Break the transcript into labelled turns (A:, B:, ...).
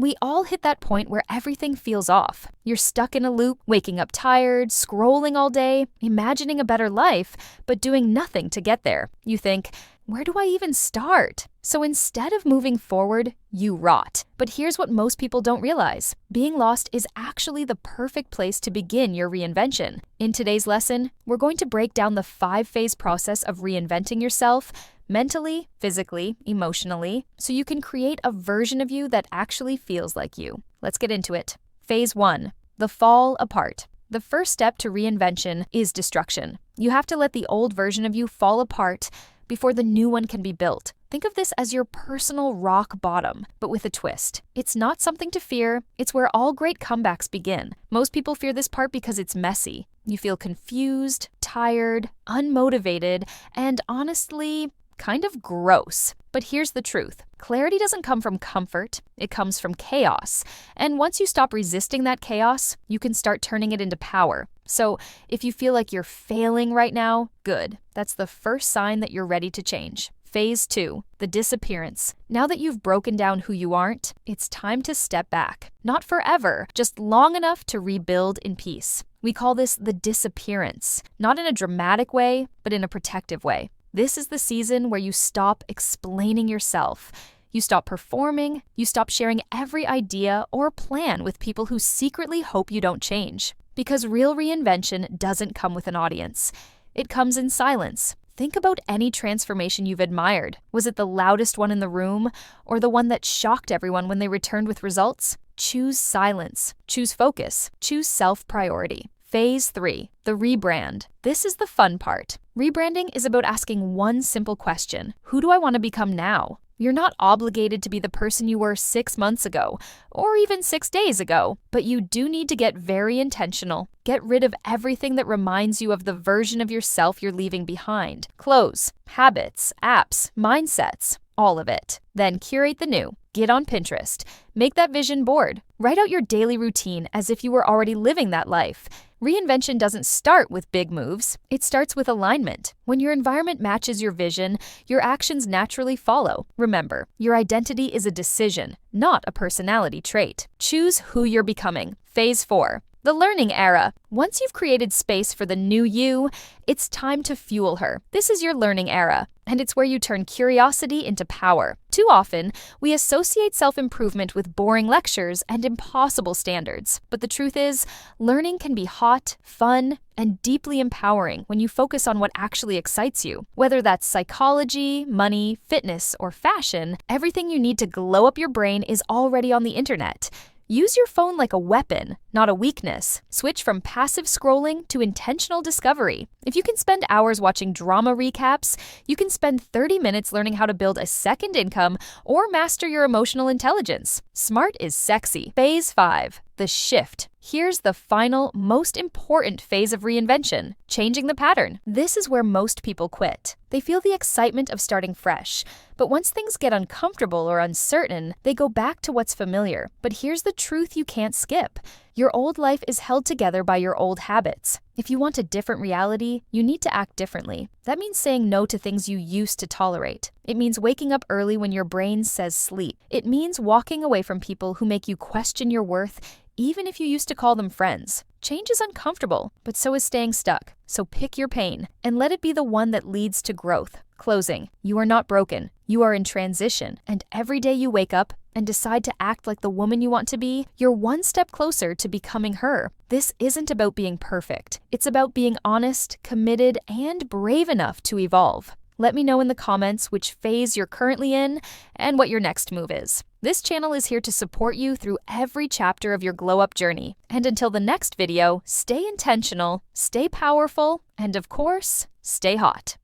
A: We all hit that point where everything feels off. You're stuck in a loop, waking up tired, scrolling all day, imagining a better life, but doing nothing to get there. You think, where do I even start? So instead of moving forward, you rot. But here's what most people don't realize. Being lost is actually the perfect place to begin your reinvention. In today's lesson, we're going to break down the 5-phase process of reinventing yourself mentally, physically, emotionally, so you can create a version of you that actually feels like you. Let's get into it. Phase 1. The fall apart. The first step to reinvention is destruction. You have to let the old version of you fall apart before the new one can be built. Think of this as your personal rock bottom, but with a twist. It's not something to fear, it's where all great comebacks begin. Most people fear this part because it's messy. You feel confused, tired, unmotivated, and honestly, kind of gross. But here's the truth. Clarity doesn't come from comfort, it comes from chaos. And once you stop resisting that chaos, you can start turning it into power. So if you feel like you're failing right now, good. That's the first sign that you're ready to change. Phase 2, the disappearance. Now that you've broken down who you aren't, it's time to step back. Not forever, just long enough to rebuild in peace. We call this the disappearance, not in a dramatic way, but in a protective way. This is the season where you stop explaining yourself. You stop performing, you stop sharing every idea or plan with people who secretly hope you don't change. Because real reinvention doesn't come with an audience. It comes in silence. Think about any transformation you've admired. Was it the loudest one in the room, or the one that shocked everyone when they returned with results? Choose silence, choose focus, choose self-priority. Phase 3, the rebrand. This is the fun part. Rebranding is about asking one simple question. Who do I want to become now? You're not obligated to be the person you were 6 months ago, or even 6 days ago, but you do need to get very intentional. Get rid of everything that reminds you of the version of yourself you're leaving behind. Clothes, habits, apps, mindsets, all of it. Then curate the new. Get on Pinterest. Make that vision board. Write out your daily routine as if you were already living that life. Reinvention doesn't start with big moves. It starts with alignment. When your environment matches your vision, your actions naturally follow. Remember, your identity is a decision, not a personality trait. Choose who you're becoming. Phase 4. The learning era. Once you've created space for the new you, it's time to fuel her. This is your learning era, and it's where you turn curiosity into power. Too often, we associate self-improvement with boring lectures and impossible standards. But the truth is, learning can be hot, fun, and deeply empowering when you focus on what actually excites you. Whether that's psychology, money, fitness, or fashion, everything you need to glow up your brain is already on the internet. Use your phone like a weapon, not a weakness. Switch from passive scrolling to intentional discovery. If you can spend hours watching drama recaps, you can spend 30 minutes learning how to build a second income or master your emotional intelligence. Smart is sexy. Phase 5. The shift. Here's the final, most important phase of reinvention, changing the pattern. This is where most people quit. They feel the excitement of starting fresh, but once things get uncomfortable or uncertain, they go back to what's familiar. But here's the truth you can't skip. Your old life is held together by your old habits. If you want a different reality, you need to act differently. That means saying no to things you used to tolerate. It means waking up early when your brain says sleep. It means walking away from people who make you question your worth, even if you used to call them friends. Change is uncomfortable, but so is staying stuck. So pick your pain and let it be the one that leads to growth. Closing. You are not broken. You are in transition. And every day you wake up and decide to act like the woman you want to be, you're one step closer to becoming her. This isn't about being perfect. It's about being honest, committed, and brave enough to evolve. Let me know in the comments which phase you're currently in and what your next move is. This channel is here to support you through every chapter of your glow-up journey. And until the next video, stay intentional, stay powerful, and of course, stay hot.